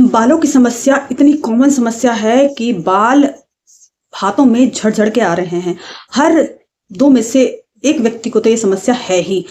बालों की समस्या इतनी कॉमन समस्या है कि बाल हाथों में झड़-झड़ के आ रहे हैं। हर 2 में से 1 व्यक्ति को तो ये समस्या है ही।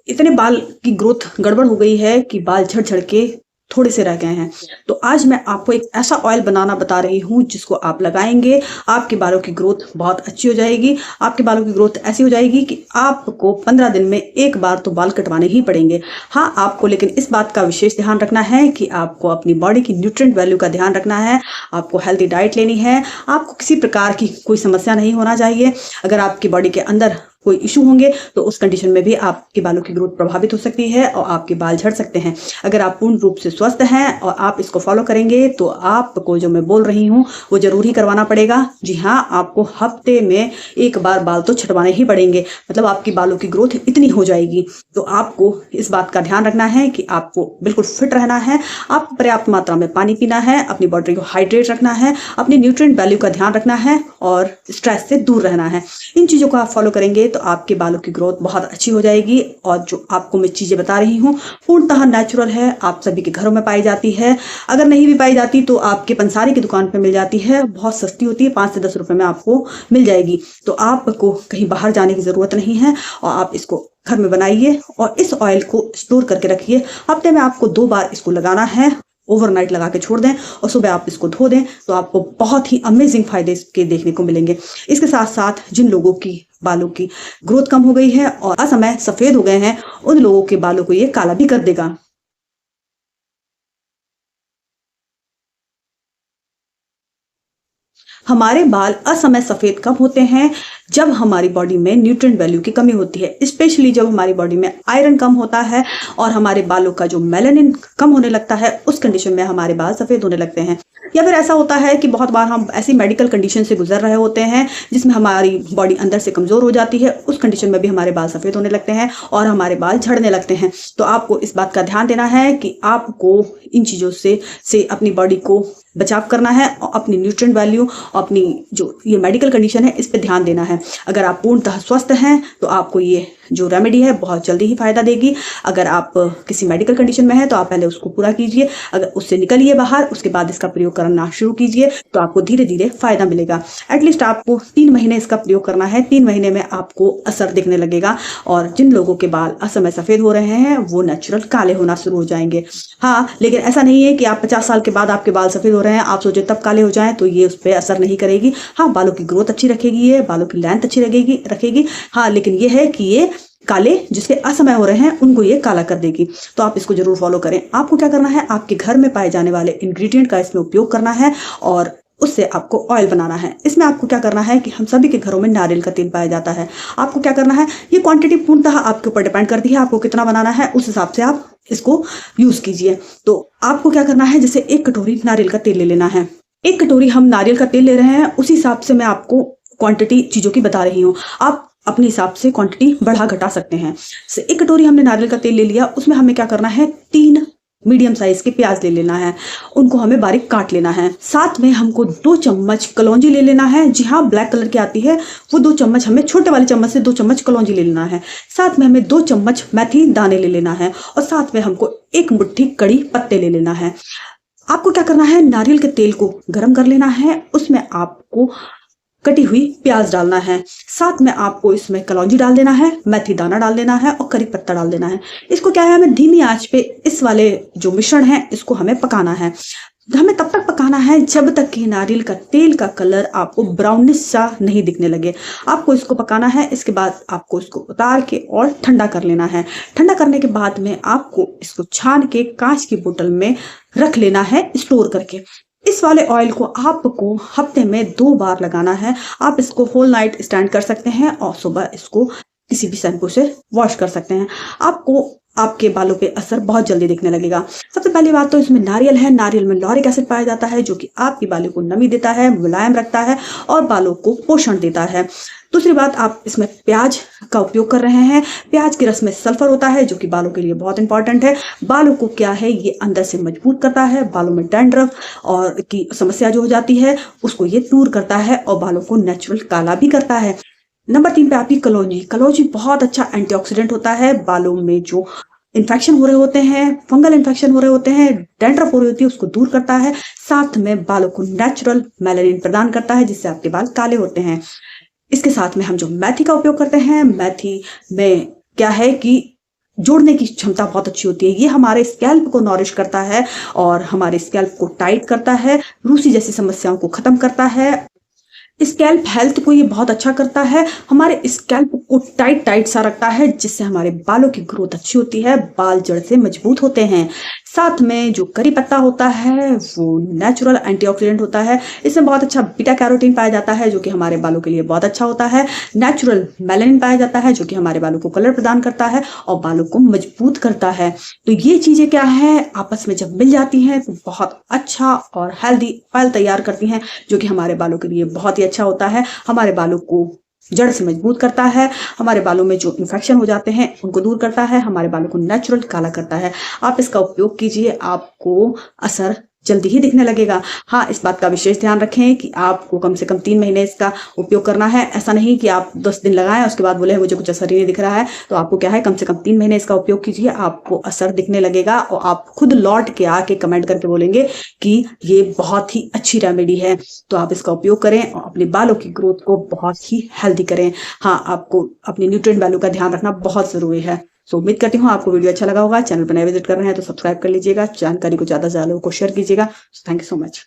इतने बाल की ग्रोथ गड़बड़ हो गई है कि बाल झड़-झड़ के थोड़े से रह गए हैं। तो आज मैं आपको एक ऐसा ऑयल बनाना बता रही हूँ जिसको आप लगाएँगे, आपके बालों की ग्रोथ बहुत अच्छी हो जाएगी। आपके बालों की ग्रोथ ऐसी हो जाएगी कि आपको 15 दिन में 1 बार तो बाल कटवाने ही पड़ेंगे। हाँ, आपको लेकिन इस बात का विशेष ध्यान रखना है कि आपको अपनी बॉडी की न्यूट्रिएंट वैल्यू का ध्यान रखना है, आपको हेल्दी डाइट लेनी है, आपको किसी प्रकार की कोई समस्या नहीं होना चाहिए। अगर आपकी बॉडी के अंदर कोई इश्यू होंगे तो उस कंडीशन में भी आपके बालों की ग्रोथ प्रभावित हो सकती है और आपके बाल झड़ सकते हैं। अगर आप पूर्ण रूप से स्वस्थ हैं और आप इसको फॉलो करेंगे तो आपको जो मैं बोल रही हूँ वो जरूर ही करवाना पड़ेगा। जी हाँ, आपको हफ्ते में 1 बार बाल तो छटवाने ही पड़ेंगे, मतलब आपकी बालों की ग्रोथ इतनी हो जाएगी। तो आपको इस बात का ध्यान रखना है कि आपको बिल्कुल फिट रहना है, आपको पर्याप्त मात्रा में पानी पीना है, अपनी बॉडी को हाइड्रेट रखना है, अपनी न्यूट्रिएंट वैल्यू का ध्यान रखना है और स्ट्रेस से दूर रहना है। इन चीज़ों को आप फॉलो करेंगे तो आपके बालों की ग्रोथ बहुत अच्छी हो जाएगी। और जो आपको मैं चीज़ें बता रही हूँ पूर्णतः नेचुरल है, आप सभी के घरों में पाई जाती है। अगर नहीं भी पाई जाती तो आपके पंसारी की दुकान पे मिल जाती है, बहुत सस्ती होती है, 5 से 10 रुपए में आपको मिल जाएगी। तो आपको कहीं बाहर जाने की ज़रूरत नहीं है और आप इसको घर में बनाइए और इस ऑयल को स्टोर करके रखिए। हफ्ते में आपको 2 बार इसको लगाना है, ओवरनाइट लगा के छोड़ दें और सुबह आप इसको धो दें तो आपको बहुत ही अमेजिंग फायदे इसके देखने को मिलेंगे। इसके साथ साथ जिन लोगों की बालों की ग्रोथ कम हो गई है और असमय सफेद हो गए हैं उन लोगों के बालों को ये काला भी कर देगा। हमारे बाल असमय सफेद कब होते हैं? जब हमारी बॉडी में न्यूट्रिएंट वैल्यू की कमी होती है, स्पेशली जब हमारी बॉडी में आयरन कम होता है और हमारे बालों का जो मेलानिन कम होने लगता है, उस कंडीशन में हमारे बाल सफेद होने लगते हैं। या फिर ऐसा होता है कि बहुत बार हम ऐसी मेडिकल कंडीशन से गुजर रहे होते हैं जिसमें हमारी बॉडी अंदर से कमजोर हो जाती है, उस कंडीशन में भी हमारे बाल सफेद होने लगते हैं और हमारे बाल झड़ने लगते हैं। तो आपको इस बात का ध्यान देना है कि आपको इन चीज़ों से अपनी बॉडी को बचाव करना है और अपनी न्यूट्रिएंट वैल्यू और अपनी जो ये मेडिकल कंडीशन है इस पे ध्यान देना है। अगर आप पूर्णतः स्वस्थ हैं तो आपको ये जो रेमेडी है बहुत जल्दी ही फायदा देगी। अगर आप किसी मेडिकल कंडीशन में हैं तो आप पहले उसको पूरा कीजिए, अगर उससे निकलिए बाहर, उसके बाद इसका प्रयोग करना शुरू कीजिए तो आपको धीरे धीरे फायदा मिलेगा। एटलीस्ट आपको 3 महीने इसका प्रयोग करना है, 3 महीने में आपको असर दिखने लगेगा और जिन लोगों के बाल असमय सफेद हो रहे हैं वो नेचुरल काले होना शुरू हो जाएंगे। हाँ, लेकिन ऐसा नहीं है कि आप 50 साल के बाद आपके बाल सफेद हो रहे हैं आप सोचे तब काले हो जाएं, तो ये उस पर असर नहीं करेगी। हाँ, बालों की ग्रोथ अच्छी रखेगी, ये बालों की लेंथ अच्छी रखेगी। हाँ, लेकिन ये है कि ये काले जिसके असमय हो रहे हैं उनको ये काला कर देगी। तो आप इसको जरूर फॉलो करें। आपको क्या करना है, आपके घर में पाए जाने वाले इंग्रेडिएंट का इसमें उपयोग करना है और उससे आपको ऑयल बनाना है। इसमें आपको क्या करना है कि हम सभी के घरों में नारियल का तेल पाया जाता है। आपको क्या करना है, ये क्वांटिटी पूर्णतः आपके ऊपर डिपेंड करती है, आपको कितना बनाना है उस हिसाब से आप इसको यूज कीजिए। तो आपको क्या करना है, जैसे 1 कटोरी नारियल का तेल ले लेना है। 1 कटोरी हम नारियल का तेल ले रहे हैं, उसी हिसाब से मैं आपको क्वांटिटी चीजों की बता रही हूँ। आप अपने हिसाब से क्वांटिटी बढ़ा घटा सकते हैं। 1 कटोरी हमने नारियल का तेल ले लिया, उसमें हमें क्या करना है, 3 मीडियम साइज के प्याज ले लेना है, उनको हमें बारीक काट लेना है। साथ में हमको 2 चम्मच कलौंजी ले लेना है। जी हाँ, ब्लैक कलर की आती है वो 2 चम्मच, हमें छोटे वाले चम्मच से 2 चम्मच कलौंजी ले लेना है। साथ में हमें 2 चम्मच मेथी दाने ले लेना है और साथ में हमको 1 मुट्ठी कड़ी पत्ते ले लेना है। आपको क्या करना है, नारियल के तेल को गर्म कर लेना है, उसमें आपको कटी हुई प्याज डालना है, साथ में आपको इसमें कलौंजी डाल देना है, मेथी दाना डाल देना है और करी पत्ता डाल देना है। इसको क्या है, हमें धीमी आंच पे इस वाले जो मिश्रण है इसको हमें पकाना है। हमें तब तक पकाना है जब तक कि नारियल का तेल का कलर आपको ब्राउनिश सा नहीं दिखने लगे। आपको इसको पकाना है। इसके बाद आपको इसको उतार के और ठंडा कर लेना है। ठंडा करने के बाद में आपको इसको छान के कांच की बोतल में रख लेना है स्टोर करके। इस वाले ऑयल को आपको हफ्ते में 2 बार लगाना है। आप इसको होल नाइट स्टैंड कर सकते हैं और सुबह इसको किसी भी शैम्पू से वॉश कर सकते हैं। आपको आपके बालों पे असर बहुत जल्दी दिखने लगेगा। सबसे पहली बात तो इसमें नारियल है, नारियल में लॉरिक एसिड पाया जाता है जो कि आपके बालों को नमी देता है, मुलायम रखता है और बालों को पोषण देता है। दूसरी बात, आप इसमें प्याज का उपयोग कर रहे हैं। प्याज के रस में सल्फर होता है जो कि बालों के लिए बहुत इंपॉर्टेंट है। बालों को क्या है, ये अंदर से मजबूत करता है। बालों में डैंड्रफ और की समस्या जो हो जाती है उसको ये दूर करता है और बालों को नेचुरल काला भी करता है। नंबर 3 पे आपकी कलौंजी। कलौंजी बहुत अच्छा एंटीऑक्सीडेंट होता है। बालों में जो इन्फेक्शन हो रहे होते हैं, फंगल इन्फेक्शन हो रहे होते हैं, डैंड्रफ हो रही होती है, उसको दूर करता है। साथ में बालों को नेचुरल मेलानिन प्रदान करता है, जिससे आपके बाल काले होते हैं। इसके साथ में हम जो मेथी का उपयोग करते हैं, मेथी में क्या है कि जोड़ने की क्षमता बहुत अच्छी होती है। ये हमारे स्कैल्प को नॉरिश करता है और हमारे स्कैल्प को टाइट करता है, रूसी जैसी समस्याओं को खत्म करता है। स्कैल्प हेल्थ को ये बहुत अच्छा करता है, हमारे स्कैल्प को टाइट टाइट सा रखता है, जिससे हमारे बालों की ग्रोथ अच्छी होती है, बाल जड़ से मजबूत होते हैं। साथ में जो करी पत्ता होता है वो नेचुरल एंटीऑक्सीडेंट होता है, इसमें बहुत अच्छा बीटा कैरोटीन पाया जाता है, जो कि हमारे बालों के लिए बहुत अच्छा होता है। नेचुरल मेलानिन पाया जाता है, जो कि हमारे बालों को कलर प्रदान करता है और बालों को मजबूत करता है। तो ये चीजें क्या है, आपस में जब मिल जाती हैं तो बहुत अच्छा और हेल्दी ऑयल तैयार करती हैं, जो कि हमारे बालों के लिए बहुत ही अच्छा होता है। हमारे बालों को जड़ से मजबूत करता है, हमारे बालों में जो इन्फेक्शन हो जाते हैं उनको दूर करता है, हमारे बालों को नेचुरल काला करता है। आप इसका उपयोग कीजिए, आपको असर जल्दी ही दिखने लगेगा। हाँ, इस बात का विशेष ध्यान रखें कि आपको कम से कम 3 महीने इसका उपयोग करना है। ऐसा नहीं कि आप 10 दिन लगाएं उसके बाद बोले मुझे कुछ असर ही नहीं दिख रहा है। तो आपको क्या है, कम से कम 3 महीने इसका उपयोग कीजिए, आपको असर दिखने लगेगा और आप खुद लौट के आके कमेंट करके बोलेंगे कि ये बहुत ही अच्छी रेमेडी है। तो आप इसका उपयोग करें और अपने बालों की ग्रोथ को बहुत ही हेल्दी करें। हाँ, आपको अपनी न्यूट्रिएंट वैल्यू का ध्यान रखना बहुत जरूरी है। सो उम्मीद करती हूँ आपको वीडियो अच्छा लगा होगा। चैनल पर नए विजिट कर रहे हैं तो सब्सक्राइब कर लीजिएगा, जानकारी को ज्यादा से ज्यादा लोगों को शेयर कीजिएगा। Thank you so much.